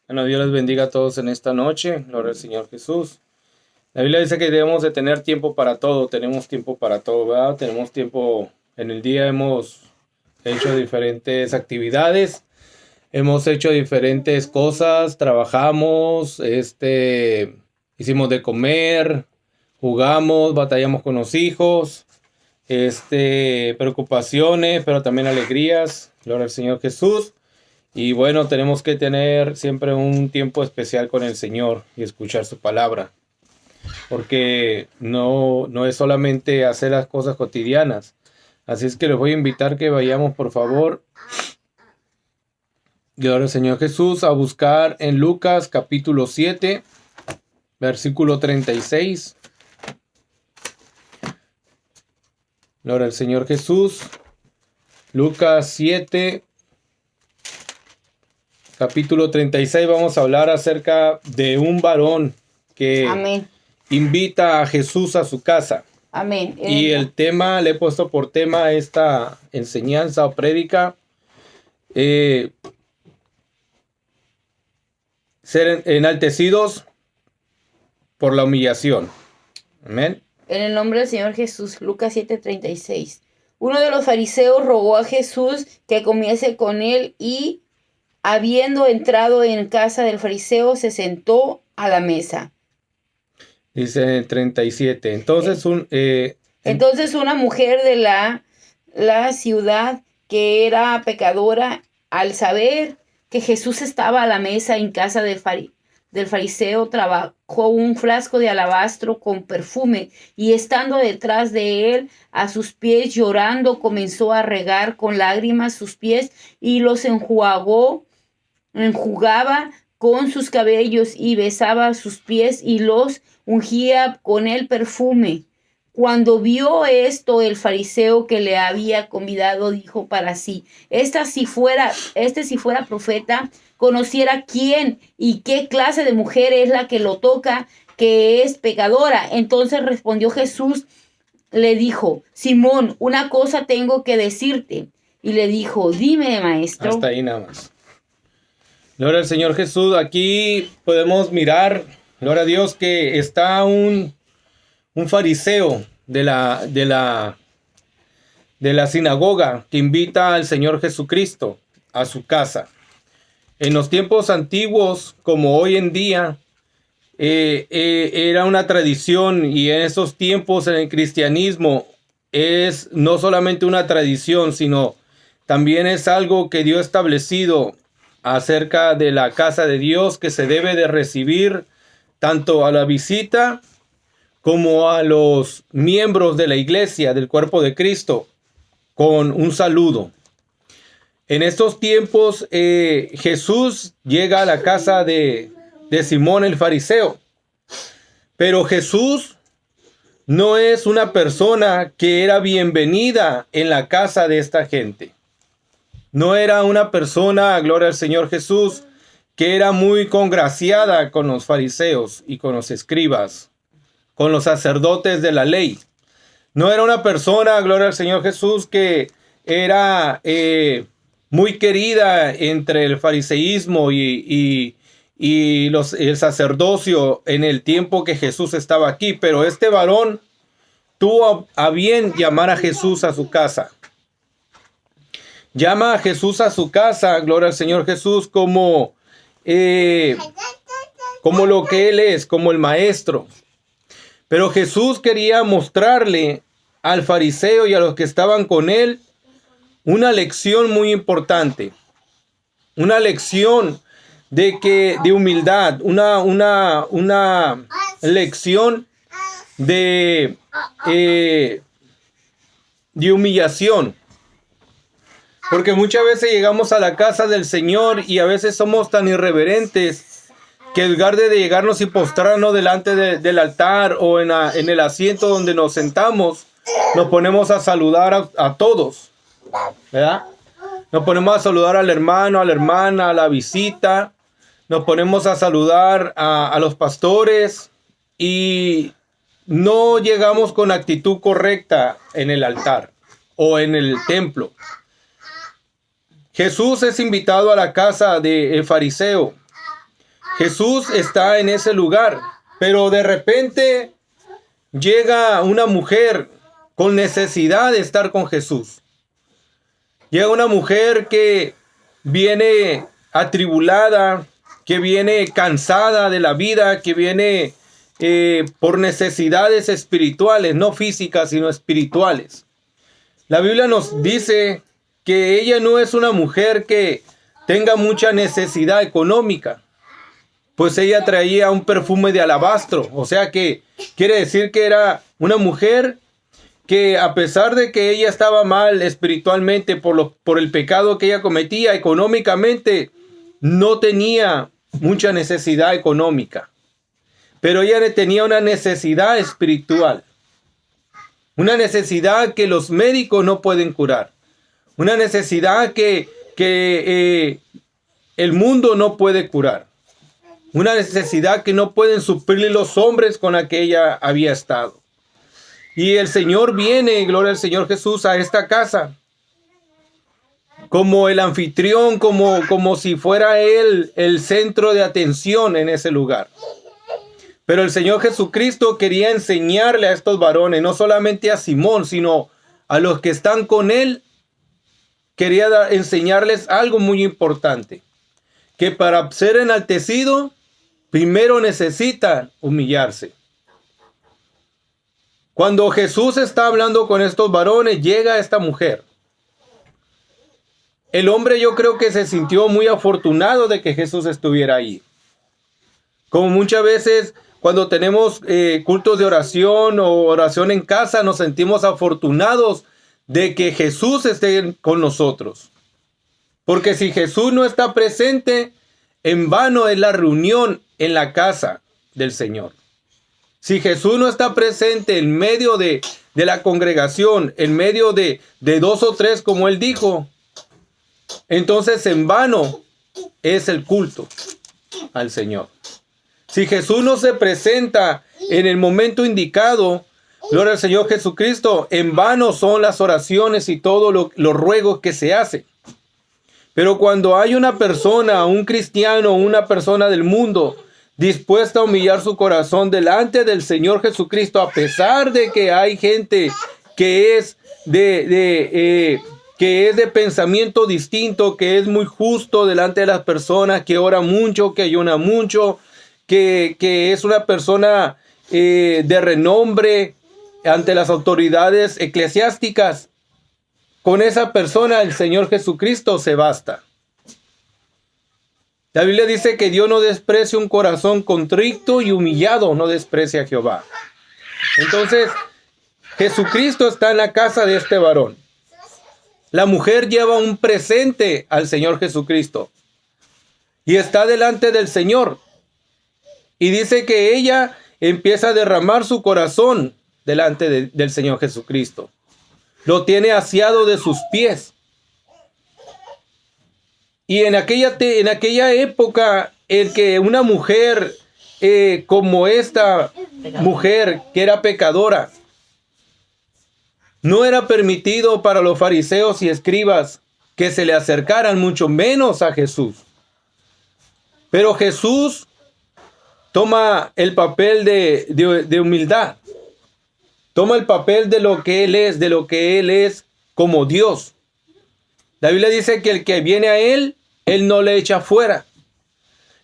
Bueno, Dios les bendiga a todos en esta noche. Gloria al Señor Jesús. La Biblia dice que debemos de tener tiempo para todo. Tenemos tiempo para todo, ¿verdad? Tenemos tiempo. En el día hemos hecho diferentes actividades. Hemos hecho diferentes cosas. Trabajamos, hicimos de comer, jugamos, batallamos con los hijos, preocupaciones, pero también alegrías. Gloria al Señor Jesús. Y bueno, tenemos que tener siempre un tiempo especial con el Señor y escuchar su palabra. Porque no es solamente hacer las cosas cotidianas. Así es que les voy a invitar que vayamos, por favor, gloria al Señor Jesús, a buscar en Lucas capítulo 7, versículo 36. Gloria al Señor Jesús. Lucas 7, capítulo 36, vamos a hablar acerca de un varón que Amén. invita a Jesús a su casa. Amén. Y el tema, le he puesto por tema esta enseñanza o prédica, ser enaltecidos por la humillación. Amén. En el nombre del Señor Jesús, Lucas 7:36. Uno de los fariseos rogó a Jesús que comiese con él y, habiendo entrado en casa del fariseo, se sentó a la mesa. Dice en 37. Entonces, Entonces una mujer de la ciudad que era pecadora, al saber que Jesús estaba a la mesa en casa del fariseo, trabajó un frasco de alabastro con perfume y estando detrás de él a sus pies llorando, comenzó a regar con lágrimas sus pies y los enjugaba con sus cabellos y besaba sus pies y los ungía con el perfume. Cuando vio esto, el fariseo que le había convidado dijo para sí: si fuera profeta, conociera quién y qué clase de mujer es la que lo toca, que es pecadora. Entonces respondió Jesús, le dijo: Simón, una cosa tengo que decirte. Y le dijo: dime, maestro. Hasta ahí nada más. Gloria al Señor Jesús. Aquí podemos mirar, gloria a Dios, que está un fariseo de la sinagoga que invita al Señor Jesucristo a su casa. En los tiempos antiguos, como hoy en día, era una tradición, y en esos tiempos en el cristianismo es no solamente una tradición, sino también es algo que Dios ha establecido acerca de la casa de Dios, que se debe de recibir tanto a la visita como a los miembros de la iglesia, del cuerpo de Cristo, con un saludo. En estos tiempos, Jesús llega a la casa de Simón el fariseo. Pero Jesús no es una persona que era bienvenida en la casa de esta gente. No era una persona, gloria al Señor Jesús, que era muy congraciada con los fariseos y con los escribas, con los sacerdotes de la ley. No era una persona, gloria al Señor Jesús, que era muy querida entre el fariseísmo y el sacerdocio en el tiempo que Jesús estaba aquí. Pero este varón tuvo a bien llamar a Jesús a su casa. Llama a Jesús a su casa, gloria al Señor Jesús, como lo que Él es, como el maestro. Pero Jesús quería mostrarle al fariseo y a los que estaban con él una lección muy importante. Una lección de humildad, una lección de humillación. Porque muchas veces llegamos a la casa del Señor y a veces somos tan irreverentes que en lugar de llegarnos y postrarnos delante del altar o en el asiento donde nos sentamos, nos ponemos a saludar a todos, ¿verdad? Nos ponemos a saludar al hermano, a la hermana, a la visita, nos ponemos a saludar a los pastores y no llegamos con actitud correcta en el altar o en el templo. Jesús es invitado a la casa del fariseo Jesús está en ese lugar, pero de repente llega una mujer con necesidad de estar con Jesús. Llega una mujer que viene atribulada, que viene cansada de la vida, que viene por necesidades espirituales, no físicas, sino espirituales. La Biblia nos dice que ella no es una mujer que tenga mucha necesidad económica, pues ella traía un perfume de alabastro, o sea que quiere decir que era una mujer que, a pesar de que ella estaba mal espiritualmente por el pecado que ella cometía, económicamente no tenía mucha necesidad económica, pero ella tenía una necesidad espiritual, una necesidad que los médicos no pueden curar, una necesidad que el mundo no puede curar, una necesidad que no pueden suplir los hombres con la que ella había estado. Y el Señor viene, gloria al Señor Jesús, a esta casa como el anfitrión, como si fuera Él el centro de atención en ese lugar. Pero el Señor Jesucristo quería enseñarle a estos varones, no solamente a Simón, sino a los que están con Él, quería enseñarles algo muy importante, que para ser enaltecido, primero necesita humillarse. Cuando Jesús está hablando con estos varones, llega esta mujer. El hombre, yo creo que se sintió muy afortunado de que Jesús estuviera ahí. Como muchas veces cuando tenemos cultos de oración o oración en casa, nos sentimos afortunados de que Jesús esté con nosotros. Porque si Jesús no está presente, en vano es la reunión en la casa del Señor. Si Jesús no está presente en medio de la congregación, en medio de 2 o 3, como Él dijo, entonces en vano es el culto al Señor. Si Jesús no se presenta en el momento indicado, gloria al Señor Jesucristo, en vano son las oraciones y todos los ruegos que se hacen. Pero cuando hay una persona, un cristiano, una persona del mundo, dispuesta a humillar su corazón delante del Señor Jesucristo, a pesar de que hay gente que es de pensamiento distinto, que es muy justo delante de las personas, que ora mucho, que ayuna mucho, que es una persona de renombre ante las autoridades eclesiásticas, con esa persona el Señor Jesucristo se basta. La Biblia dice que Dios no desprecia un corazón contrito y humillado, no desprecia a Jehová. Entonces, Jesucristo está en la casa de este varón. La mujer lleva un presente al Señor Jesucristo y está delante del Señor. Y dice que ella empieza a derramar su corazón delante del Señor Jesucristo. Lo tiene aseado de sus pies. Y en aquella época, el que una mujer como esta mujer, que era pecadora, no era permitido para los fariseos y escribas que se le acercaran, mucho menos a Jesús. Pero Jesús toma el papel de humildad. Toma el papel de lo que Él es como Dios. La Biblia dice que el que viene a Él no le echa fuera.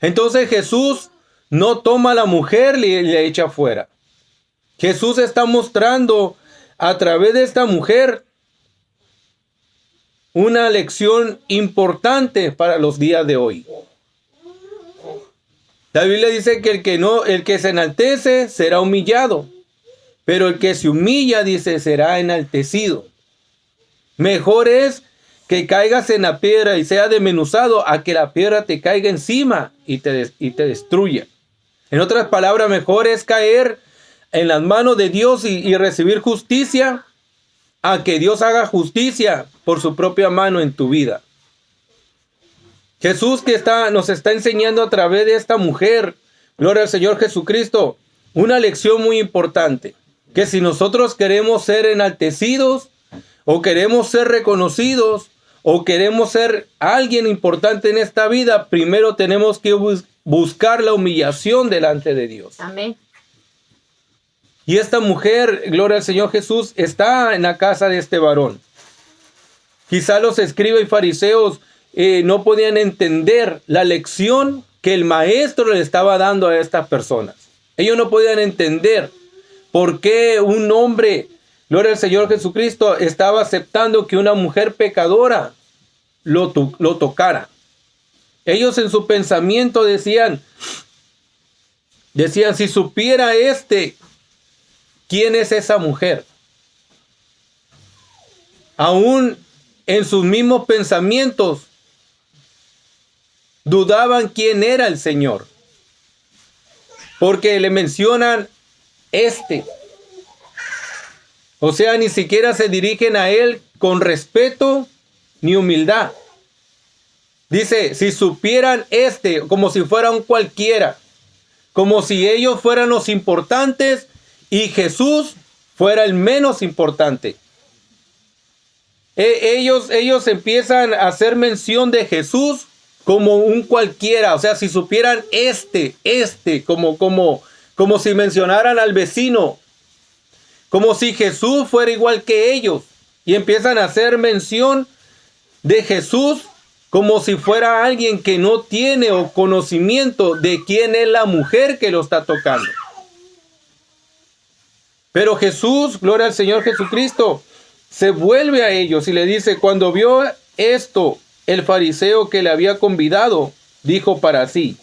Entonces Jesús no toma a la mujer y le echa fuera. Jesús está mostrando a través de esta mujer una lección importante para los días de hoy. La Biblia dice que el que se enaltece será humillado, pero el que se humilla, dice, será enaltecido. Mejor es que caigas en la piedra y sea desmenuzado a que la piedra te caiga encima y te destruya. En otras palabras, mejor es caer en las manos de Dios y recibir justicia a que Dios haga justicia por su propia mano en tu vida. Jesús nos está enseñando a través de esta mujer, gloria al Señor Jesucristo, una lección muy importante. Que si nosotros queremos ser enaltecidos o queremos ser reconocidos, o queremos ser alguien importante en esta vida, primero tenemos que buscar la humillación delante de Dios. Amén. Y esta mujer, gloria al Señor Jesús, está en la casa de este varón. Quizá los escribas y fariseos no podían entender la lección que el maestro le estaba dando a estas personas. Ellos no podían entender por qué un hombre, gloria al Señor Jesucristo, estaba aceptando que una mujer pecadora lo tocara. Ellos en su pensamiento decían, si supiera quién es esa mujer. Aún en sus mismos pensamientos dudaban quién era el Señor. Porque le mencionan O sea, ni siquiera se dirigen a él con respeto ni humildad. Dice, si supieran como si fuera un cualquiera, como si ellos fueran los importantes y Jesús fuera el menos importante. Ellos empiezan a hacer mención de Jesús como un cualquiera. O sea, si supieran como si mencionaran al vecino, como si Jesús fuera igual que ellos. Y empiezan a hacer mención de Jesús como si fuera alguien que no tiene o conocimiento de quién es la mujer que lo está tocando. Pero Jesús, gloria al Señor Jesucristo, se vuelve a ellos y le dice, cuando vio esto, el fariseo que le había convidado, dijo para sí,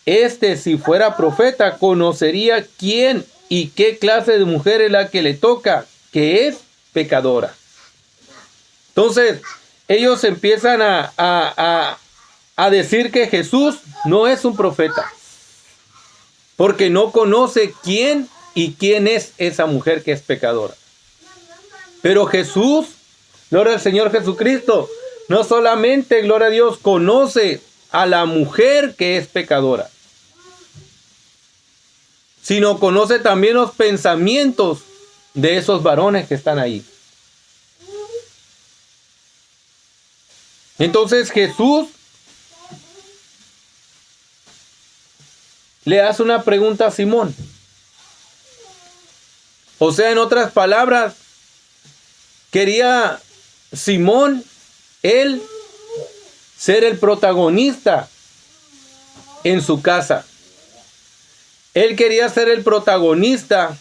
si fuera profeta, conocería quién y qué clase de mujer es la que le toca, que es pecadora. Entonces, ellos empiezan a decir que Jesús no es un profeta, porque no conoce quién es esa mujer que es pecadora. Pero Jesús, gloria al Señor Jesucristo, no solamente, gloria a Dios, conoce a la mujer que es pecadora, sino conoce también los pensamientos de esos varones que están ahí. Entonces Jesús le hace una pregunta a Simón. O sea, en otras palabras, quería Simón, él, ser el protagonista en su casa. Él quería ser el protagonista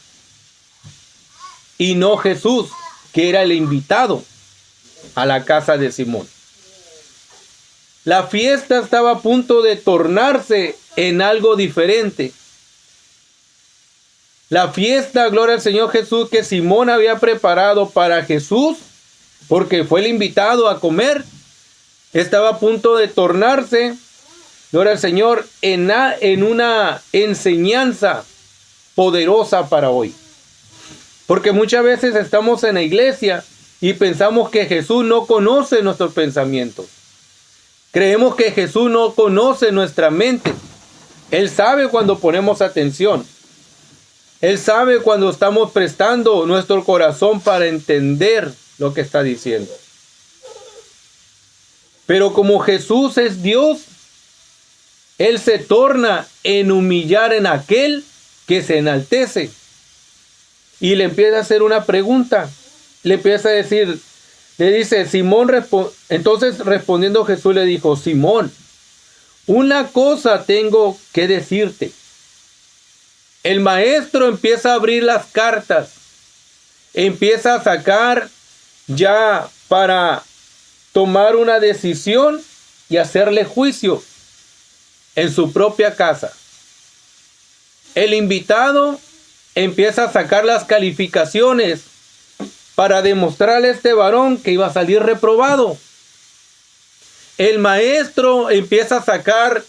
y no Jesús, que era el invitado a la casa de Simón. La fiesta estaba a punto de tornarse en algo diferente. La fiesta, gloria al Señor Jesús, que Simón había preparado para Jesús, porque fue el invitado a comer, estaba a punto de tornarse, gloria al Señor, en una enseñanza poderosa para hoy. Porque muchas veces estamos en la iglesia y pensamos que Jesús no conoce nuestros pensamientos. Creemos que Jesús no conoce nuestra mente. Él sabe cuando ponemos atención. Él sabe cuando estamos prestando nuestro corazón para entender lo que está diciendo. Pero como Jesús es Dios, Él se torna en humillar en aquel que se enaltece. Y le empieza a hacer una pregunta. Le empieza a decir, le dice, Simón, entonces respondiendo Jesús le dijo, Simón, una cosa tengo que decirte. El maestro empieza a abrir las cartas, empieza a sacar ya para tomar una decisión y hacerle juicio en su propia casa. El invitado empieza a sacar las calificaciones para demostrarle a este varón que iba a salir reprobado. El maestro empieza a sacar,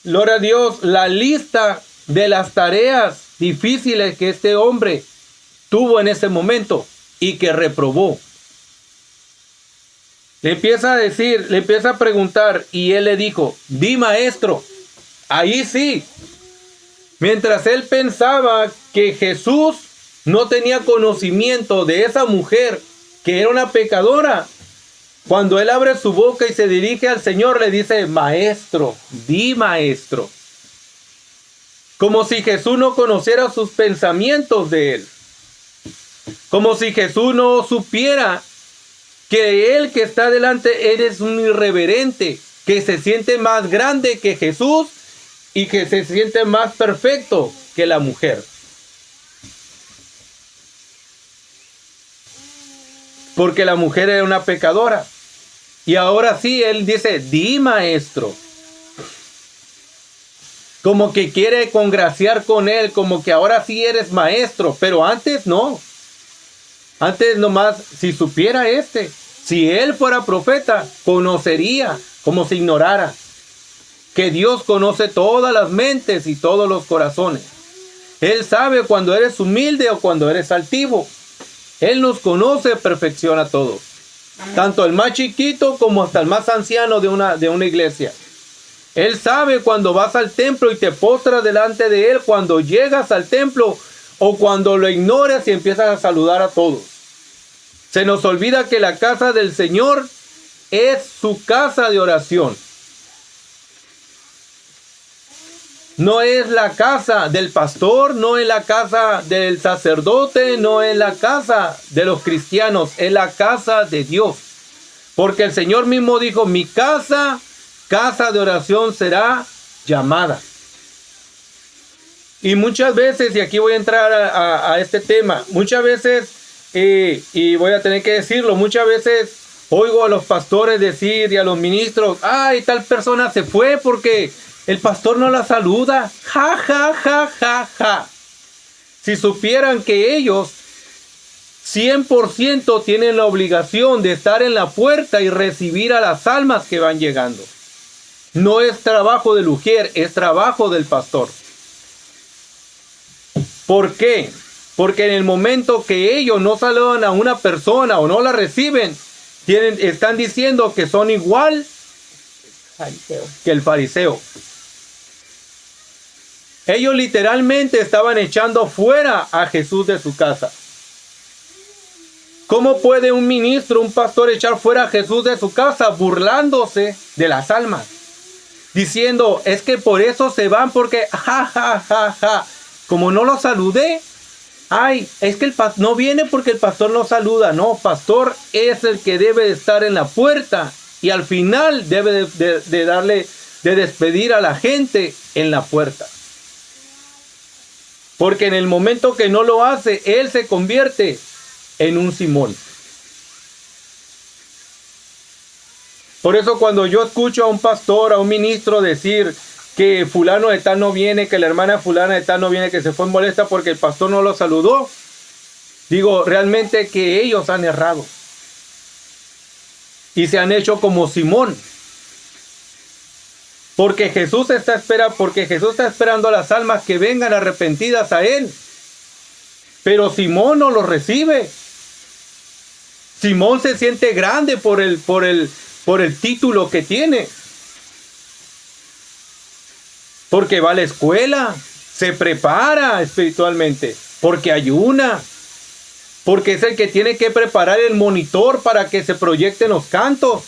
gloria a Dios, la lista de las tareas difíciles que este hombre tuvo en ese momento y que reprobó. Le empieza a decir, le empieza a preguntar y él le dijo, di maestro. Ahí sí. Mientras él pensaba que Jesús no tenía conocimiento de esa mujer que era una pecadora, Cuando él abre su boca y se dirige al Señor, le dice, maestro, di maestro. Como si Jesús no conociera sus pensamientos de él. Como si Jesús no supiera que él que está delante, él es un irreverente, que se siente más grande que Jesús y que se siente más perfecto que la mujer. Porque la mujer era una pecadora. Y ahora sí, él dice, di maestro. Como que quiere congraciar con él, como que ahora sí eres maestro, pero antes no. Antes nomás, si supiera si él fuera profeta, conocería, como se ignorara, que Dios conoce todas las mentes y todos los corazones. Él sabe cuando eres humilde o cuando eres altivo. Él nos conoce, perfecciona a todos. Tanto el más chiquito como hasta el más anciano de una iglesia. Él sabe cuando vas al templo y te postras delante de él, cuando llegas al templo o cuando lo ignoras y empiezas a saludar a todos. Se nos olvida que la casa del Señor es su casa de oración. No es la casa del pastor, no es la casa del sacerdote, no es la casa de los cristianos, es la casa de Dios. Porque el Señor mismo dijo, mi casa, casa de oración será llamada. Y muchas veces, y aquí voy a entrar a este tema, muchas veces, y voy a tener que decirlo, muchas veces oigo a los pastores decir y a los ministros, ay, tal persona se fue porque el pastor no la saluda. Ja, ja, ja, ja, ja. Si supieran que ellos 100% tienen la obligación de estar en la puerta y recibir a las almas que van llegando. No es trabajo del ujier, es trabajo del pastor. ¿Por qué? Porque en el momento que ellos no saludan a una persona o no la reciben, están diciendo que son igual que el fariseo. Ellos literalmente estaban echando fuera a Jesús de su casa. ¿Cómo puede un ministro, un pastor echar fuera a Jesús de su casa burlándose de las almas? Diciendo, es que por eso se van porque, ja, ja, ja, ja, como no lo saludé. Ay, es que el pastor no viene porque el pastor no saluda. No, pastor es el que debe de estar en la puerta y al final debe de despedir a la gente en la puerta. Porque en el momento que no lo hace, él se convierte en un Simón. Por eso cuando yo escucho a un pastor, a un ministro decir que fulano de tal no viene, que la hermana fulana de tal no viene, que se fue molesta porque el pastor no lo saludó, digo, realmente que ellos han errado. Y se han hecho como Simón. Porque Jesús está esperando a las almas que vengan arrepentidas a él. Pero Simón no lo recibe. Simón se siente grande por el título que tiene. Porque va a la escuela, se prepara espiritualmente, porque ayuna, porque es el que tiene que preparar el monitor para que se proyecten los cantos,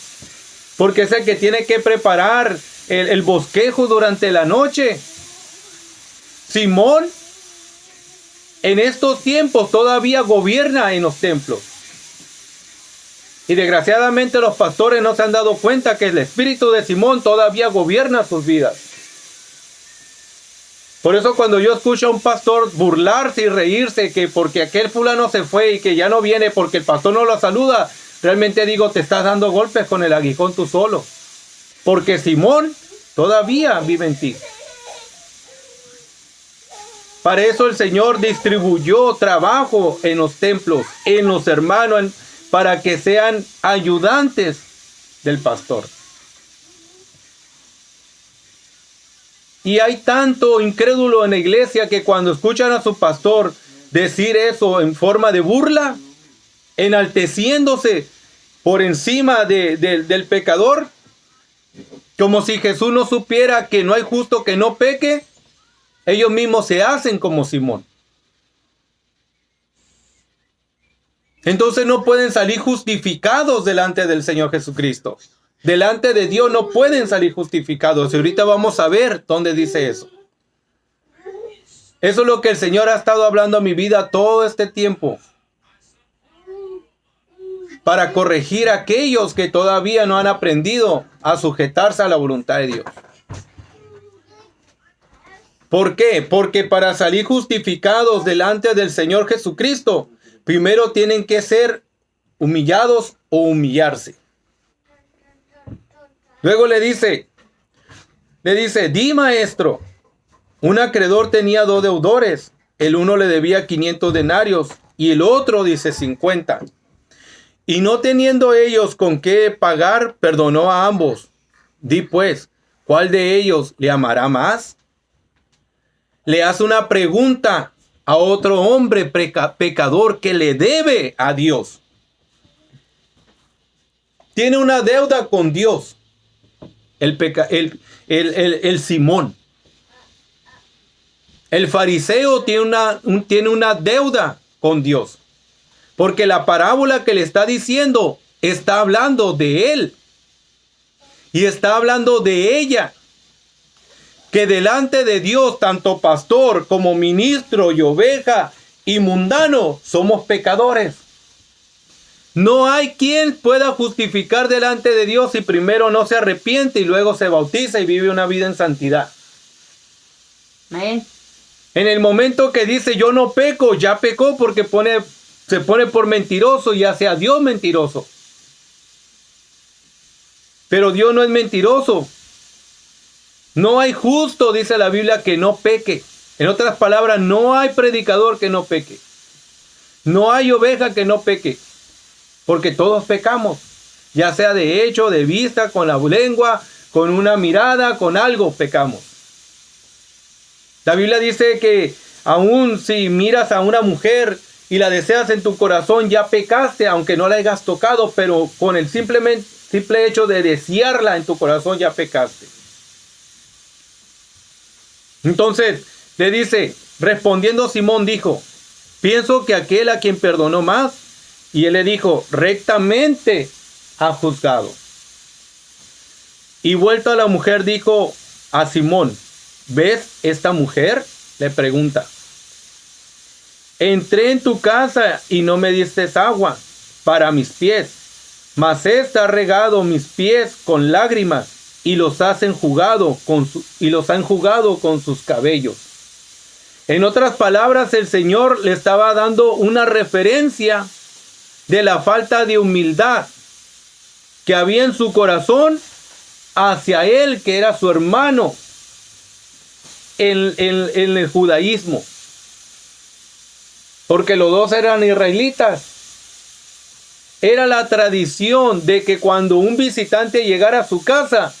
porque es el que tiene que preparar el bosquejo durante la noche. Simón en estos tiempos todavía gobierna en los templos. Y desgraciadamente los pastores no se han dado cuenta que el espíritu de Simón todavía gobierna sus vidas. Por eso cuando yo escucho a un pastor burlarse y reírse que porque aquel fulano se fue y que ya no viene porque el pastor no lo saluda, realmente digo, te estás dando golpes con el aguijón tú solo. Porque Simón todavía vive en ti. Para eso el Señor distribuyó trabajo en los templos, en los hermanos, para que sean ayudantes del pastor. Y hay tanto incrédulo en la iglesia que cuando escuchan a su pastor decir eso en forma de burla, enalteciéndose por encima del pecador, como si Jesús no supiera que no hay justo que no peque, ellos mismos se hacen como Simón. Entonces no pueden salir justificados delante del Señor Jesucristo. Delante de Dios no pueden salir justificados. Y ahorita vamos a ver dónde dice eso. Eso es lo que el Señor ha estado hablando a mi vida todo este tiempo. Para corregir a aquellos que todavía no han aprendido a sujetarse a la voluntad de Dios. ¿Por qué? Porque para salir justificados delante del Señor Jesucristo, primero tienen que ser humillados o humillarse. Luego le dice, di maestro, un acreedor tenía 2 deudores, el uno le debía 500 denarios y el otro dice 50. Y no teniendo ellos con qué pagar, perdonó a ambos. Di pues, ¿cuál de ellos le amará más? Le hace una pregunta a otro hombre pecador que le debe a Dios. Tiene una deuda con Dios. El Simón. El fariseo tiene una deuda con Dios. Porque la parábola que le está diciendo está hablando de él. Y está hablando de ella. Que delante de Dios, tanto pastor como ministro y oveja y mundano, somos pecadores. No hay quien pueda justificar delante de Dios si primero no se arrepiente y luego se bautiza y vive una vida en santidad. Amén. En el momento que dice yo no peco, ya pecó porque se pone por mentiroso y hace a Dios mentiroso. Pero Dios no es mentiroso. No hay justo, dice la Biblia, que no peque. En otras palabras, no hay predicador que no peque. No hay oveja que no peque. Porque todos pecamos. Ya sea de hecho, de vista, con la lengua, con una mirada, con algo pecamos. La Biblia dice que aún si miras a una mujer y la deseas en tu corazón, ya pecaste, aunque no la hayas tocado, pero con el simple hecho de desearla en tu corazón ya pecaste. Entonces le dice, respondiendo Simón dijo, pienso que aquel a quien perdonó más, y él le dijo, rectamente ha juzgado. Y vuelto a la mujer dijo a Simón, ¿ves esta mujer? Le pregunta. Entré en tu casa y no me diste agua para mis pies, mas ésta ha regado mis pies con lágrimas y los han enjugado con sus cabellos. En otras palabras, el Señor le estaba dando una referencia de la falta de humildad que había en su corazón hacia él, que era su hermano en el judaísmo. Porque los dos eran israelitas. Era la tradición de que cuando un visitante llegara a su casa,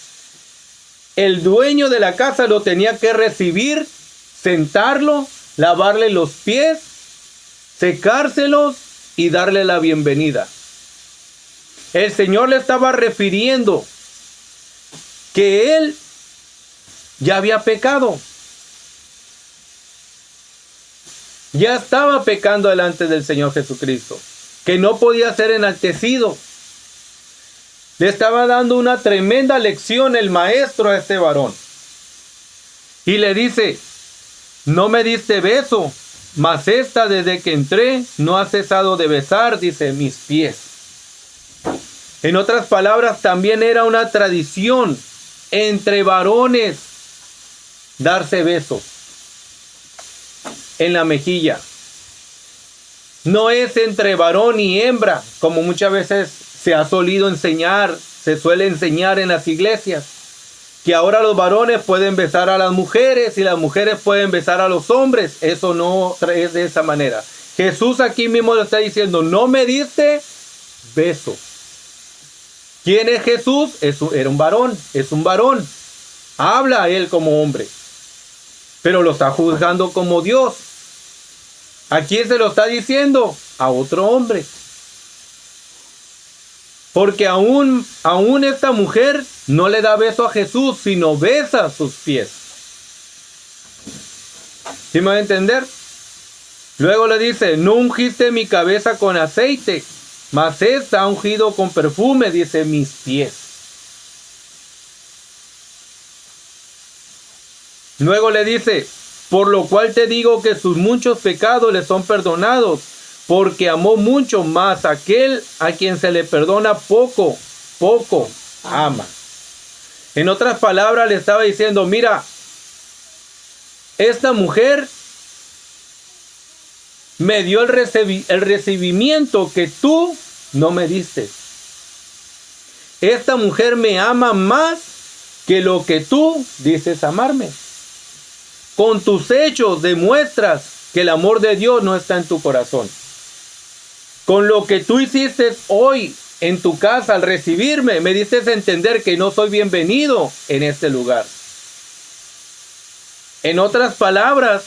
el dueño de la casa lo tenía que recibir, sentarlo, lavarle los pies, secárselos y darle la bienvenida. El Señor le estaba refiriendo que él ya había pecado. Ya estaba pecando delante del Señor Jesucristo, que no podía ser enaltecido. Le estaba dando una tremenda lección el maestro a este varón. Y le dice, no me diste beso, mas esta desde que entré no ha cesado de besar, dice, mis pies. En otras palabras, también era una tradición entre varones darse besos en la mejilla. No es entre varón y hembra, como muchas veces se ha solido enseñar, se suele enseñar en las iglesias, que ahora los varones pueden besar a las mujeres y las mujeres pueden besar a los hombres. Eso no es de esa manera. Jesús aquí mismo le está diciendo, no me diste beso. ¿Quién es Jesús? Era un varón, es un varón. Habla a él como hombre, pero lo está juzgando como Dios. ¿A quién se lo está diciendo? A otro hombre. Porque aún esta mujer no le da beso a Jesús, sino besa sus pies. ¿Sí me va a entender? Luego le dice, no ungiste mi cabeza con aceite, mas esta ha ungido con perfume, dice, mis pies. Luego le dice, por lo cual te digo que sus muchos pecados le son perdonados, porque amó mucho, más aquel a quien se le perdona poco, poco ama. En otras palabras le estaba diciendo, mira, esta mujer me dio el recibimiento que tú no me diste. Esta mujer me ama más que lo que tú dices amarme. Con tus hechos demuestras que el amor de Dios no está en tu corazón. Con lo que tú hiciste hoy en tu casa al recibirme, me diste a entender que no soy bienvenido en este lugar. En otras palabras,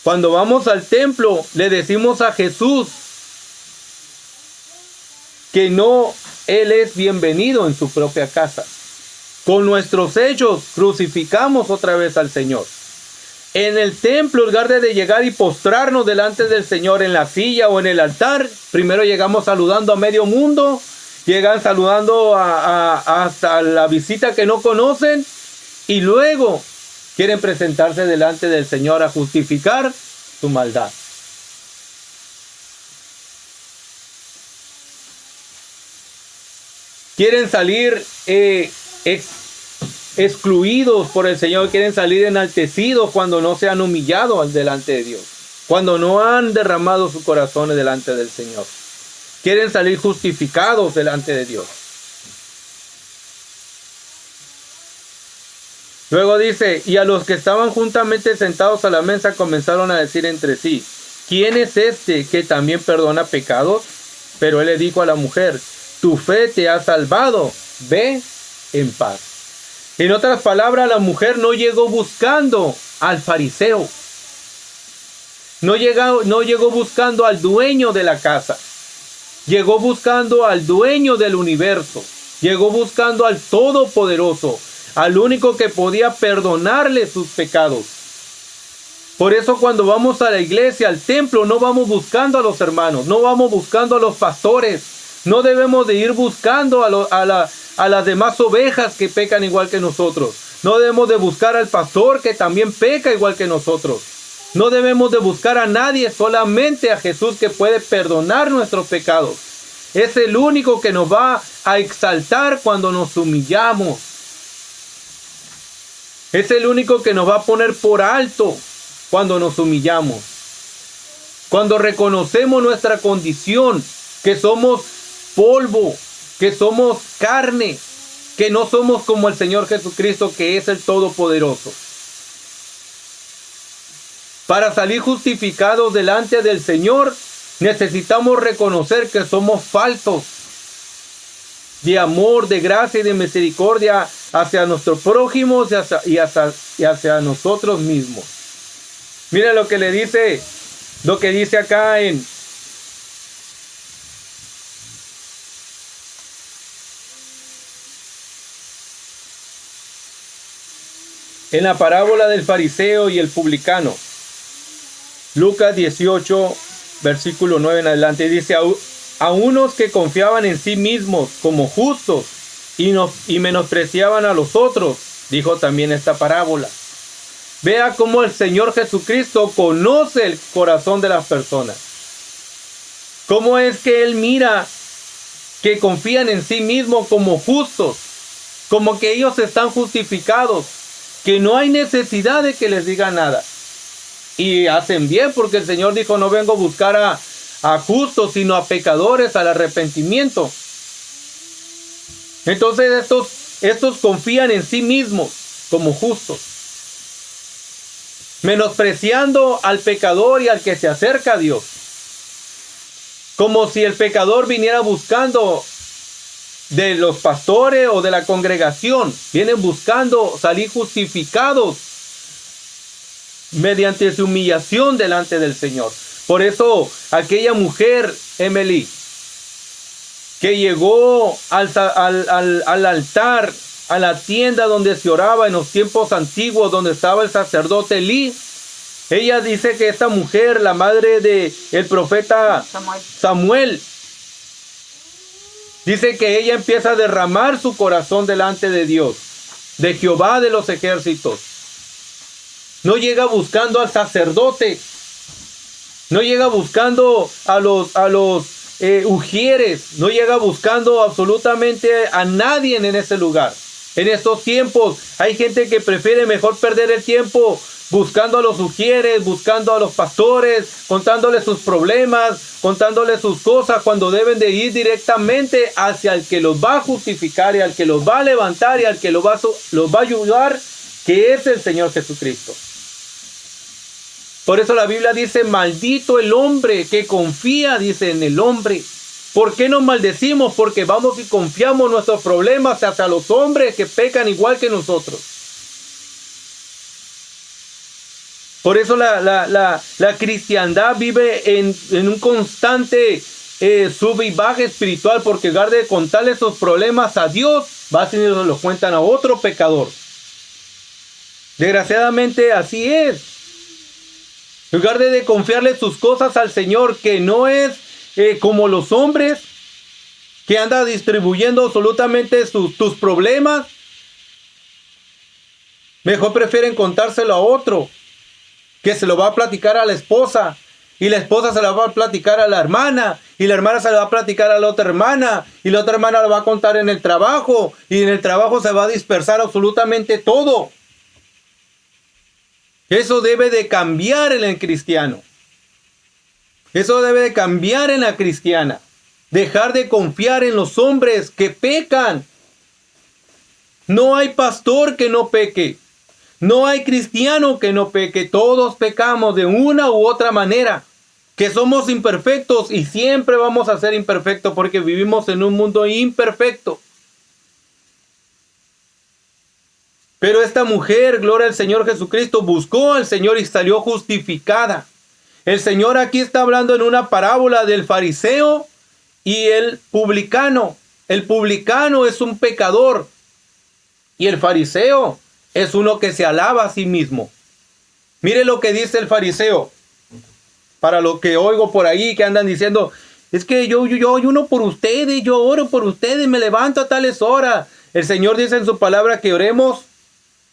cuando vamos al templo, le decimos a Jesús que no, Él es bienvenido en su propia casa. Con nuestros hechos crucificamos otra vez al Señor. En el templo, en lugar de llegar y postrarnos delante del Señor en la silla o en el altar, primero llegamos saludando a medio mundo, llegan saludando hasta la visita que no conocen, y luego quieren presentarse delante del Señor a justificar su maldad. Quieren salir excluidos por el Señor, quieren salir enaltecidos cuando no se han humillado delante de Dios, cuando no han derramado su corazón delante del Señor. Quieren salir justificados delante de Dios. Luego dice, y a los que estaban juntamente sentados a la mesa comenzaron a decir entre sí, ¿quién es este que también perdona pecados? Pero él le dijo a la mujer, tu fe te ha salvado, ve en paz. En otras palabras, la mujer no llegó buscando al fariseo. No llegó buscando al dueño de la casa. Llegó buscando al dueño del universo. Llegó buscando al Todopoderoso, al único que podía perdonarle sus pecados. Por eso cuando vamos a la iglesia, al templo, no vamos buscando a los hermanos, no vamos buscando a los pastores. No debemos de ir buscando a las demás ovejas que pecan igual que nosotros. No debemos de buscar al pastor que también peca igual que nosotros. No debemos de buscar a nadie, solamente a Jesús, que puede perdonar nuestros pecados. Es el único que nos va a exaltar cuando nos humillamos. Es el único que nos va a poner por alto cuando nos humillamos. Cuando reconocemos nuestra condición, que somos polvo, que somos carne, que no somos como el Señor Jesucristo, que es el Todopoderoso. Para salir justificados delante del Señor, necesitamos reconocer que somos faltos de amor, de gracia y de misericordia hacia nuestros prójimos y hacia nosotros mismos. Mira lo que dice acá en la parábola del fariseo y el publicano. Lucas 18, versículo 9 en adelante, dice, a unos que confiaban en sí mismos como justos y menospreciaban a los otros, dijo también esta parábola. Vea cómo el Señor Jesucristo conoce el corazón de las personas. Cómo es que Él mira que confían en sí mismos como justos, como que ellos están justificados, que no hay necesidad de que les diga nada. Y hacen bien, porque el Señor dijo, no vengo a buscar a justos, sino a pecadores, al arrepentimiento. Entonces estos confían en sí mismos como justos, menospreciando al pecador y al que se acerca a Dios. Como si el pecador viniera buscando de los pastores o de la congregación, vienen buscando salir justificados mediante su humillación delante del Señor. Por eso aquella mujer, Emily, que llegó al altar, a la tienda donde se oraba en los tiempos antiguos, donde estaba el sacerdote Elí, Ella dice que esta mujer, la madre de el profeta Samuel, dice que ella empieza a derramar su corazón delante de Dios, de Jehová de los ejércitos. No llega buscando al sacerdote, no llega buscando a los ujieres, no llega buscando absolutamente a nadie en ese lugar. En estos tiempos hay gente que prefiere mejor perder el tiempo buscando a los ujieres, buscando a los pastores, contándoles sus problemas, contándoles sus cosas, cuando deben de ir directamente hacia el que los va a justificar y al que los va a levantar y al que los va a ayudar, que es el Señor Jesucristo. Por eso la Biblia dice, maldito el hombre que confía, dice, en el hombre. ¿Por qué nos maldecimos? Porque vamos y confiamos nuestros problemas hacia los hombres que pecan igual que nosotros. Por eso la cristiandad vive en un constante sub y baja espiritual, porque en lugar de contarle esos problemas a Dios, va y se los cuentan a otro pecador. Desgraciadamente así es. En lugar de confiarle sus cosas al Señor, que no es como los hombres, que anda distribuyendo absolutamente tus problemas, mejor prefieren contárselo a otro, que se lo va a platicar a la esposa, y la esposa se lo va a platicar a la hermana, y la hermana se lo va a platicar a la otra hermana, y la otra hermana lo va a contar en el trabajo, y en el trabajo se va a dispersar absolutamente todo. Eso debe de cambiar en el cristiano. Eso debe de cambiar en la cristiana. Dejar de confiar en los hombres que pecan. No hay pastor que no peque. No hay cristiano que no peque. Todos pecamos de una u otra manera. Que somos imperfectos y siempre vamos a ser imperfectos porque vivimos en un mundo imperfecto. Pero esta mujer, gloria al Señor Jesucristo, buscó al Señor y salió justificada. El Señor aquí está hablando en una parábola del fariseo y el publicano. El publicano es un pecador y el fariseo es uno que se alaba a sí mismo. Mire lo que dice el fariseo. Para lo que oigo por ahí que andan diciendo, es que yo ayuno por ustedes, yo oro por ustedes, me levanto a tales horas. El Señor dice en su palabra que oremos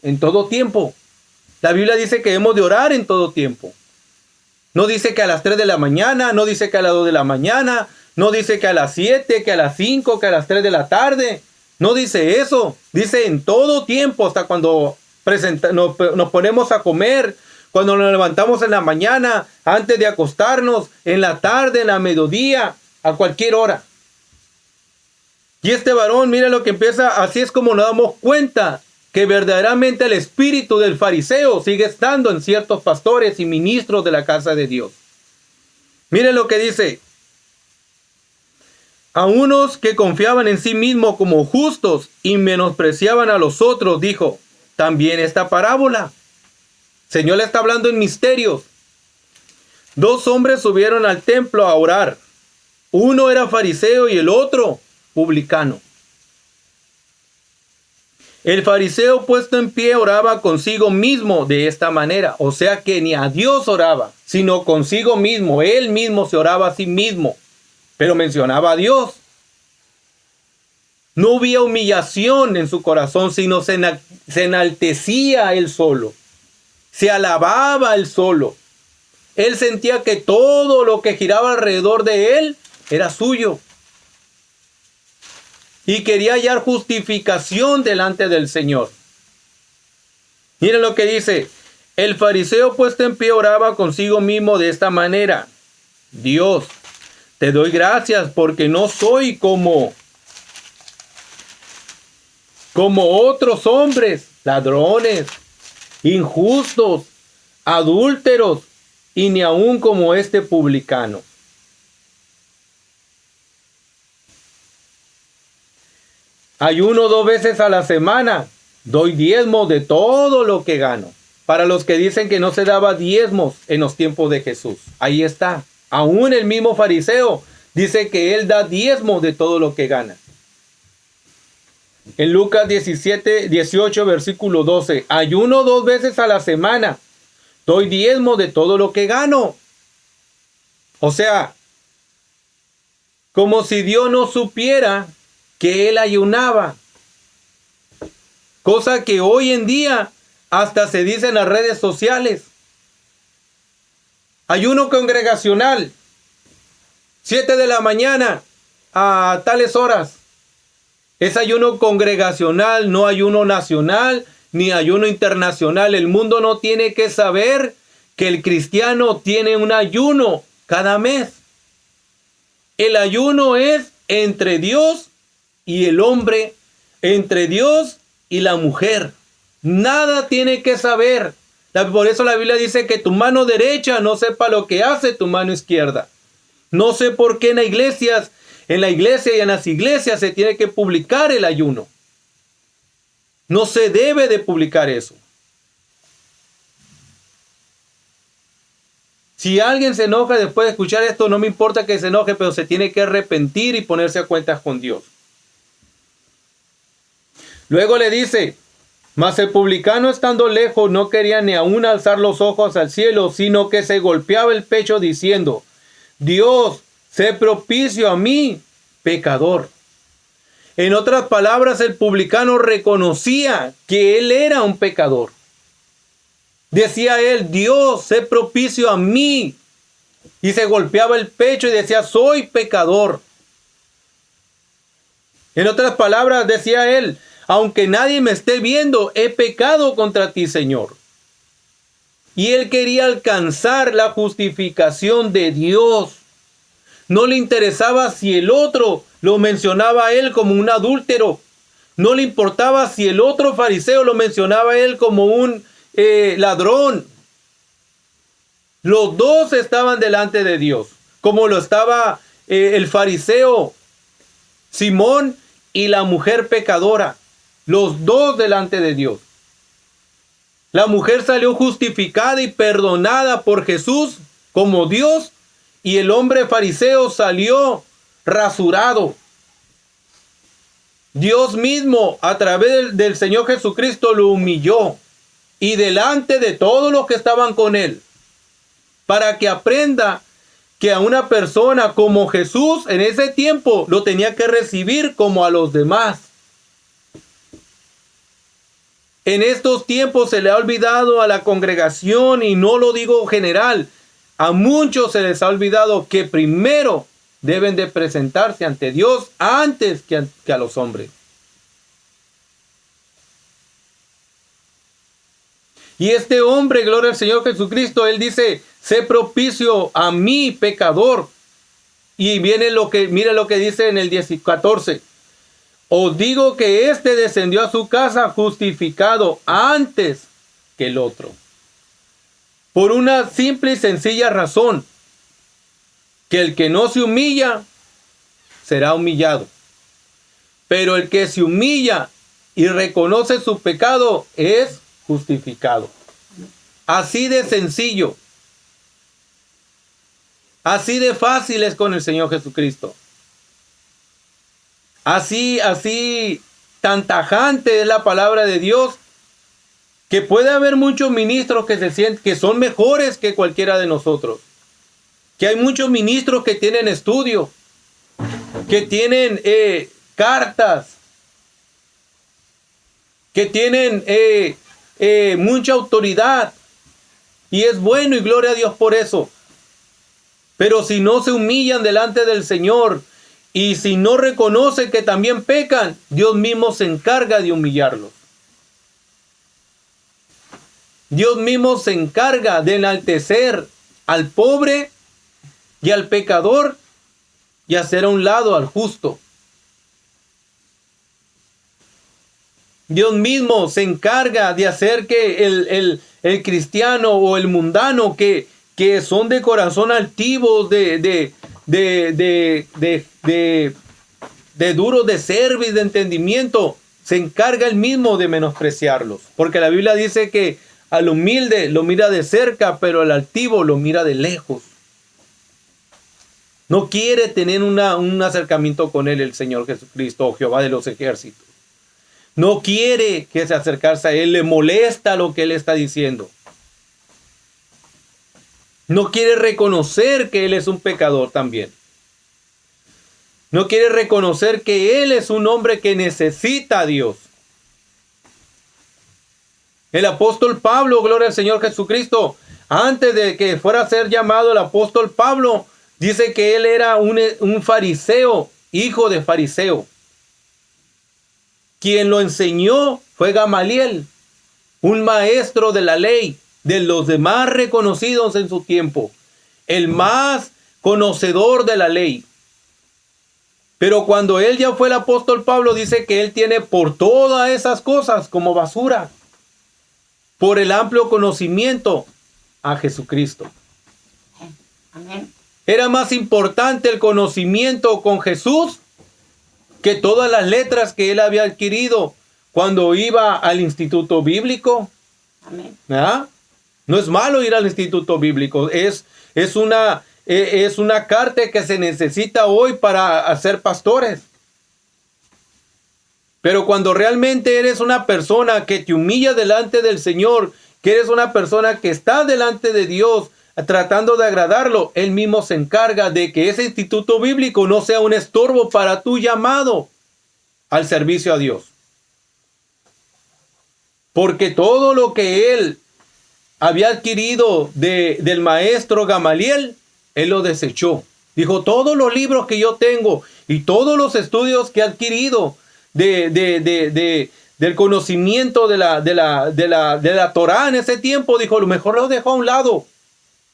en todo tiempo. La Biblia dice que hemos de orar en todo tiempo. No dice que a las 3 de la mañana, no dice que a las 2 de la mañana, no dice que a las 7, que a las 5, que a las 3 de la tarde. No dice eso. Dice en todo tiempo, hasta cuando nos ponemos a comer, cuando nos levantamos en la mañana, antes de acostarnos, en la tarde, en la mediodía, a cualquier hora. Y este varón, mire lo que empieza, así es como nos damos cuenta que verdaderamente el espíritu del fariseo sigue estando en ciertos pastores y ministros de la casa de Dios. Miren lo que dice. A unos que confiaban en sí mismos como justos y menospreciaban a los otros, dijo también esta parábola. Señor le está hablando en misterios. 2 hombres subieron al templo a orar. Uno era fariseo y el otro publicano. El fariseo puesto en pie oraba consigo mismo de esta manera. O sea que ni a Dios oraba, sino consigo mismo. Él mismo se oraba a sí mismo, pero mencionaba a Dios. No había humillación en su corazón, sino se enaltecía él solo. Se alababa él solo. Él sentía que todo lo que giraba alrededor de él era suyo. Y quería hallar justificación delante del Señor. Miren lo que dice. El fariseo puesto en pie oraba consigo mismo de esta manera. Dios, te doy gracias porque no soy como otros hombres, ladrones, injustos, adúlteros, y ni aun como este publicano. Ayuno 2 veces a la semana, doy diezmos de todo lo que gano. Para los que dicen que no se daba diezmos en los tiempos de Jesús, ahí está. Aún el mismo fariseo dice que él da diezmos de todo lo que gana. En Lucas 18, versículo 12, ayuno 2 veces a la semana, doy diezmo de todo lo que gano. O sea, como si Dios no supiera que él ayunaba. Cosa que hoy en día hasta se dice en las redes sociales. Ayuno congregacional, 7 de la mañana a tales horas. Es ayuno congregacional, no ayuno nacional ni ayuno internacional. El mundo no tiene que saber que el cristiano tiene un ayuno cada mes. El ayuno es entre Dios y el hombre, entre Dios y la mujer. Nada tiene que saber. Por eso la Biblia dice que tu mano derecha no sepa lo que hace tu mano izquierda. No sé por qué en la iglesia y en las iglesias se tiene que publicar el ayuno. No se debe de publicar eso. Si alguien se enoja después de escuchar esto, no me importa que se enoje, pero se tiene que arrepentir y ponerse a cuentas con Dios. Luego le dice, mas el publicano estando lejos no quería ni aún alzar los ojos al cielo, sino que se golpeaba el pecho diciendo, Dios, sé propicio a mí, pecador. En otras palabras, el publicano reconocía que él era un pecador. Decía él, Dios, sé propicio a mí. Y se golpeaba el pecho y decía, soy pecador. En otras palabras, decía él, aunque nadie me esté viendo, he pecado contra ti, Señor. Y él quería alcanzar la justificación de Dios. No le interesaba si el otro lo mencionaba a él como un adúltero. No le importaba si el otro fariseo lo mencionaba a él como un ladrón. Los dos estaban delante de Dios, como lo estaba el fariseo Simón y la mujer pecadora. Los dos delante de Dios. La mujer salió justificada y perdonada por Jesús como Dios, y el hombre fariseo salió rasurado. Dios mismo, a través del Señor Jesucristo, lo humilló y delante de todos los que estaban con él, para que aprenda que a una persona como Jesús en ese tiempo lo tenía que recibir como a los demás. En estos tiempos se le ha olvidado a la congregación, y no lo digo general, a muchos se les ha olvidado que primero deben de presentarse ante Dios antes que a los hombres. Y este hombre, gloria al Señor Jesucristo, él dice, sé propicio a mí, pecador. Y mira lo que dice en el 14. Os digo que éste descendió a su casa justificado antes que el otro. Por una simple y sencilla razón, que el que no se humilla será humillado. Pero el que se humilla y reconoce su pecado es justificado. Así de sencillo. Así de fácil es con el Señor Jesucristo. Así tan tajante es la palabra de Dios, que puede haber muchos ministros que se sienten que son mejores que cualquiera de nosotros. Que hay muchos ministros que tienen estudio, que tienen cartas, que tienen mucha autoridad. Y es bueno y gloria a Dios por eso. Pero si no se humillan delante del Señor y si no reconocen que también pecan, Dios mismo se encarga de humillarlos. Dios mismo se encarga de enaltecer al pobre y al pecador y hacer a un lado al justo. Dios mismo se encarga de hacer que el cristiano o el mundano que son de corazón altivos, de duros de cerviz, de entendimiento, se encarga él mismo de menospreciarlos. Porque la Biblia dice que al humilde lo mira de cerca, pero al altivo lo mira de lejos. No quiere tener un acercamiento con él el Señor Jesucristo, Jehová de los ejércitos. No quiere que se acercarse a él, le molesta lo que él está diciendo. No quiere reconocer que él es un pecador también. No quiere reconocer que él es un hombre que necesita a Dios. El apóstol Pablo, gloria al Señor Jesucristo, antes de que fuera a ser llamado el apóstol Pablo, dice que él era un fariseo, hijo de fariseo. Quien lo enseñó fue Gamaliel, un maestro de la ley, de los demás reconocidos en su tiempo, el más conocedor de la ley. Pero cuando él ya fue el apóstol Pablo, dice que él tiene por todas esas cosas como basura, por el amplio conocimiento a Jesucristo. Amén. Era más importante el conocimiento con Jesús que todas las letras que él había adquirido cuando iba al instituto bíblico. Amén. ¿Ah? No es malo ir al instituto bíblico, es una carta que se necesita hoy para hacer pastores. Pero cuando realmente eres una persona que te humilla delante del Señor, que eres una persona que está delante de Dios tratando de agradarlo, Él mismo se encarga de que ese instituto bíblico no sea un estorbo para tu llamado al servicio a Dios. Porque todo lo que Él había adquirido del maestro Gamaliel, Él lo desechó. Dijo, todos los libros que yo tengo y todos los estudios que he adquirido del conocimiento de la Torá en ese tiempo, dijo, lo mejor lo dejo a un lado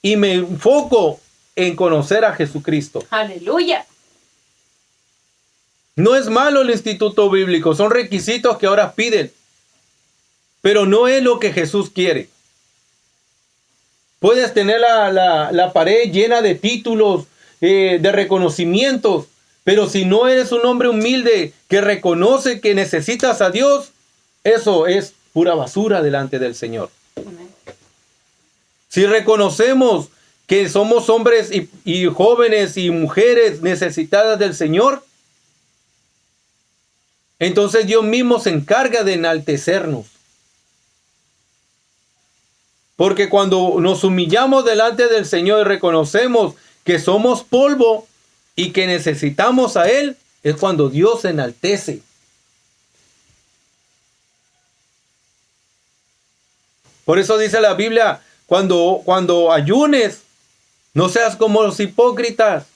y me enfoco en conocer a Jesucristo. Aleluya. No es malo el instituto bíblico, son requisitos que ahora piden, pero no es lo que Jesús quiere. Puedes tener la pared llena de títulos, de reconocimientos, pero si no eres un hombre humilde que reconoce que necesitas a Dios, eso es pura basura delante del Señor. Amén. Si reconocemos que somos hombres y jóvenes y mujeres necesitadas del Señor, entonces Dios mismo se encarga de enaltecernos. Porque cuando nos humillamos delante del Señor y reconocemos que somos polvo y que necesitamos a Él, es cuando Dios se enaltece. Por eso dice la Biblia, cuando ayunes, no seas como los hipócritas,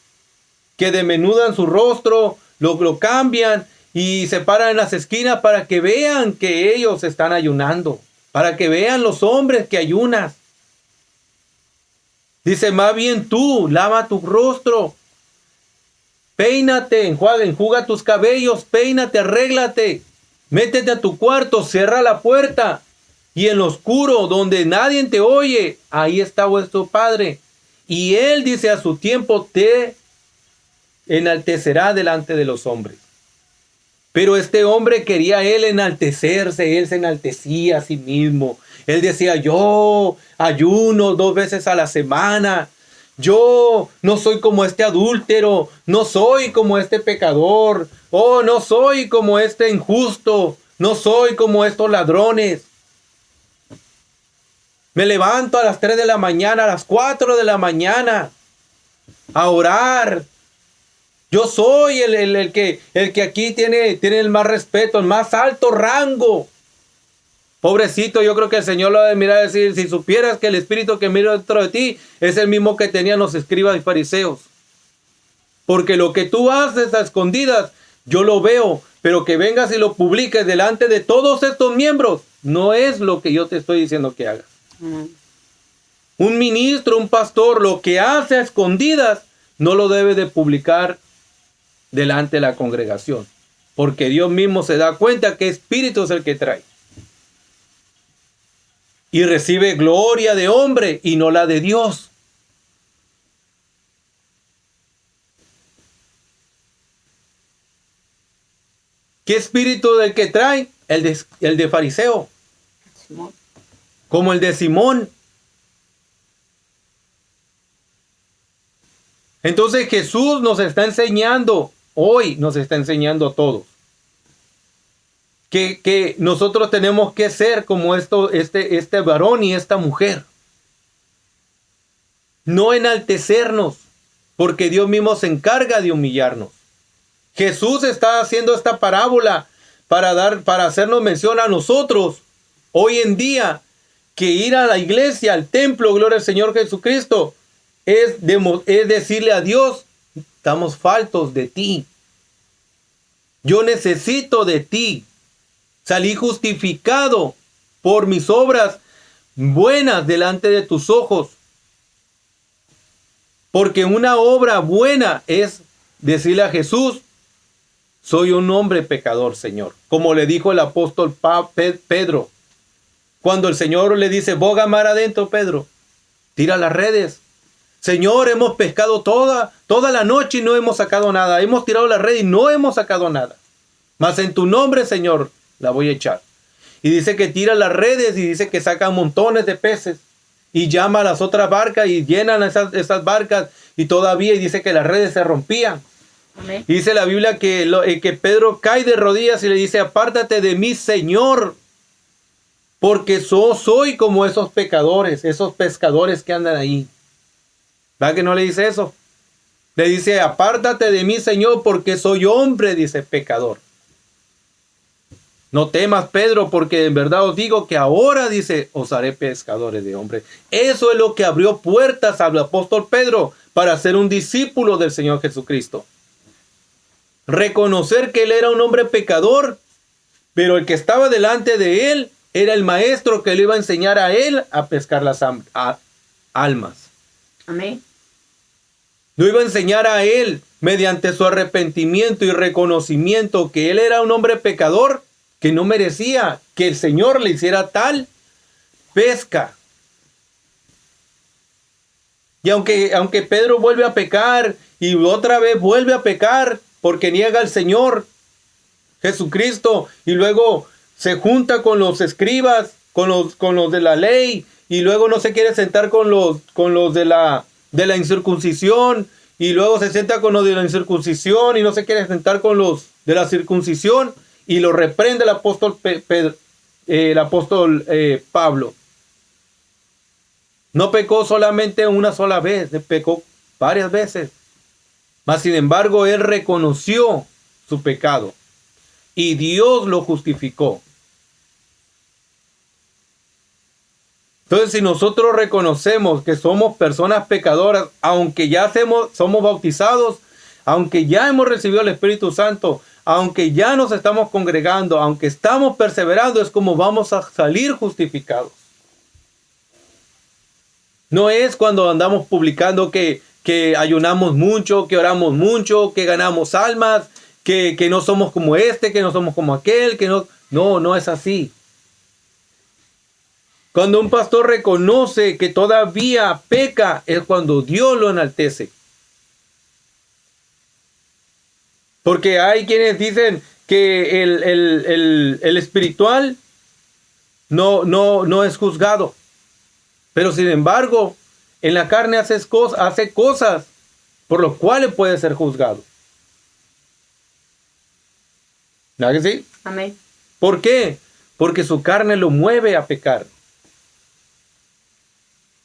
que demenudan su rostro, lo cambian y se paran en las esquinas para que vean que ellos están ayunando, para que vean los hombres que ayunas. Dice, más bien tú, lava tu rostro, peínate, enjuaga tus cabellos, peínate, arréglate, métete a tu cuarto, cierra la puerta y en lo oscuro, donde nadie te oye, ahí está vuestro Padre. Y Él, dice, a su tiempo te enaltecerá delante de los hombres. Pero este hombre quería él enaltecerse, él se enaltecía a sí mismo. Él decía, yo ayuno 2 veces a la semana. Yo no soy como este adúltero, no soy como este pecador, oh, no soy como este injusto, no soy como estos ladrones. Me levanto a las 3 de la mañana, a las 4 de la mañana, a orar. Yo soy el que aquí tiene el más respeto, el más alto rango. Pobrecito, yo creo que el Señor lo ha de mirar y decir, si supieras que el espíritu que mira dentro de ti es el mismo que tenían los escribas y fariseos. Porque lo que tú haces a escondidas, yo lo veo, pero que vengas y lo publiques delante de todos estos miembros, no es lo que yo te estoy diciendo que hagas. Un ministro, un pastor, lo que hace a escondidas, no lo debe de publicar delante de la congregación, porque Dios mismo se da cuenta que espíritu es el que trae y recibe gloria de hombre y no la de Dios. ¿Qué espíritu del que trae? El de fariseo, Simón. como el de Simón. Entonces Jesús nos está enseñando, hoy nos está enseñando a todos, que nosotros tenemos que ser como este varón y esta mujer. no enaltecernos, porque Dios mismo se encarga de humillarnos. Jesús está haciendo esta parábola para hacernos mención a nosotros hoy en día, que ir a la iglesia, al templo, gloria al Señor Jesucristo, es decirle a Dios: estamos faltos de ti. Yo necesito de ti. Salí justificado por mis obras buenas delante de tus ojos. Porque una obra buena es decirle a Jesús: soy un hombre pecador, Señor. Como le dijo el apóstol Pedro. Cuando el Señor le dice: boga mar adentro, Pedro, tira las redes. Señor, hemos pescado toda la noche y no hemos sacado nada. Hemos tirado la red y no hemos sacado nada. Mas en tu nombre, Señor, la voy a echar. Y dice que tira las redes y dice que sacan montones de peces. Y llama a las otras barcas y llenan esas barcas. Y todavía y dice que las redes se rompían. Amén. Y dice la Biblia que Pedro cae de rodillas y le dice: apártate de mí, Señor, porque soy como esos pecadores, esos pescadores que andan ahí. ¿Verdad que no le dice eso? Le dice: apártate de mí, Señor, porque soy hombre, dice, pecador. No temas, Pedro, porque en verdad os digo que ahora, dice, os haré pescadores de hombres. Eso es lo que abrió puertas al apóstol Pedro para ser un discípulo del Señor Jesucristo. Reconocer que él era un hombre pecador, pero el que estaba delante de él era el maestro que le iba a enseñar a él a pescar las almas. Amén. Lo iba a enseñar a él mediante su arrepentimiento y reconocimiento que él era un hombre pecador, que no merecía que el Señor le hiciera tal pesca. Y aunque Pedro vuelve a pecar y otra vez vuelve a pecar porque niega al Señor Jesucristo y luego se junta con los escribas, con los de la ley, y luego no se quiere sentar con los de la incircuncisión, y luego se sienta con los de la incircuncisión y no se quiere sentar con los de la circuncisión, y lo reprende el apóstol Pablo. No pecó solamente una sola vez, pecó varias veces. Mas sin embargo, él reconoció su pecado y Dios lo justificó. Entonces, si nosotros reconocemos que somos personas pecadoras, aunque ya somos bautizados, aunque ya hemos recibido el Espíritu Santo, aunque ya nos estamos congregando, aunque estamos perseverando, es como vamos a salir justificados. No es cuando andamos publicando que ayunamos mucho, que oramos mucho, que ganamos almas, que no somos como que no somos como aquel, que no es así. Cuando un pastor reconoce que todavía peca, es cuando Dios lo enaltece. Porque hay quienes dicen que el espiritual no es juzgado. Pero sin embargo, en la carne hace cosas por lo cuales puede ser juzgado. ¿Verdad que sí? Amén. ¿Por qué? Porque su carne lo mueve a pecar.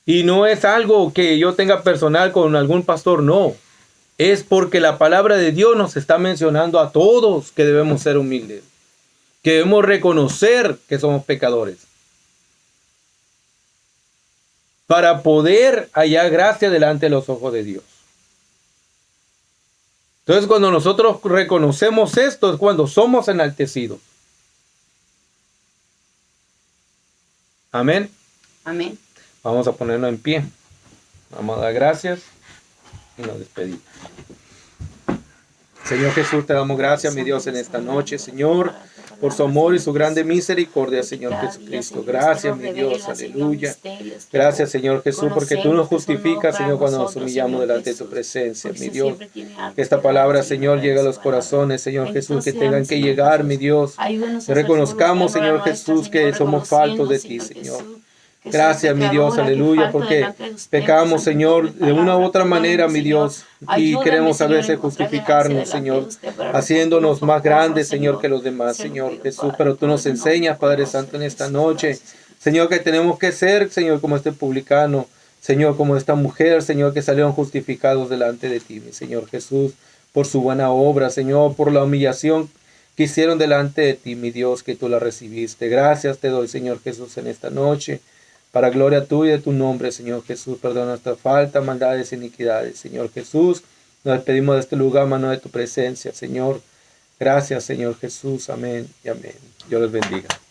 Y no es algo que yo tenga personal con algún pastor, no. Es porque la palabra de Dios nos está mencionando a todos que debemos ser humildes. Que debemos reconocer que somos pecadores. Para poder hallar gracia delante de los ojos de Dios. Entonces, cuando nosotros reconocemos esto, es cuando somos enaltecidos. Amén. Amén. Vamos a ponernos en pie. Vamos a dar gracias y nos despedimos. Señor Jesús, te damos gracias, mi Dios, en esta noche, Señor, por su amor y su grande misericordia, Señor Jesucristo. Gracias, mi Dios, aleluya. Gracias, Señor Jesús, porque tú nos justificas, Señor, cuando nos humillamos delante de tu presencia, mi Dios. Que esta palabra, Señor, llegue a los corazones, Señor Jesús, que tengan que llegar, mi Dios. Que reconozcamos, Señor Jesús, que somos faltos de ti, Señor. Gracias, mi Dios, aleluya, porque pecamos, Señor, de una u otra manera, mi Dios, y queremos a veces justificarnos, Señor, haciéndonos más grandes, Señor, que los demás, Señor Jesús, pero tú nos enseñas, Padre Santo, en esta noche, Señor, que tenemos que ser, Señor, como este publicano, Señor, como esta mujer, Señor, que salieron justificados delante de ti, mi Señor Jesús, por su buena obra, Señor, por la humillación que hicieron delante de ti, mi Dios, que tú la recibiste. Gracias te doy, Señor Jesús, en esta noche. Para gloria tuya y de tu nombre, Señor Jesús, perdona nuestra falta, maldades, iniquidades. Señor Jesús, nos despedimos de este lugar, mano de tu presencia, Señor. Gracias, Señor Jesús. Amén y amén. Dios les bendiga.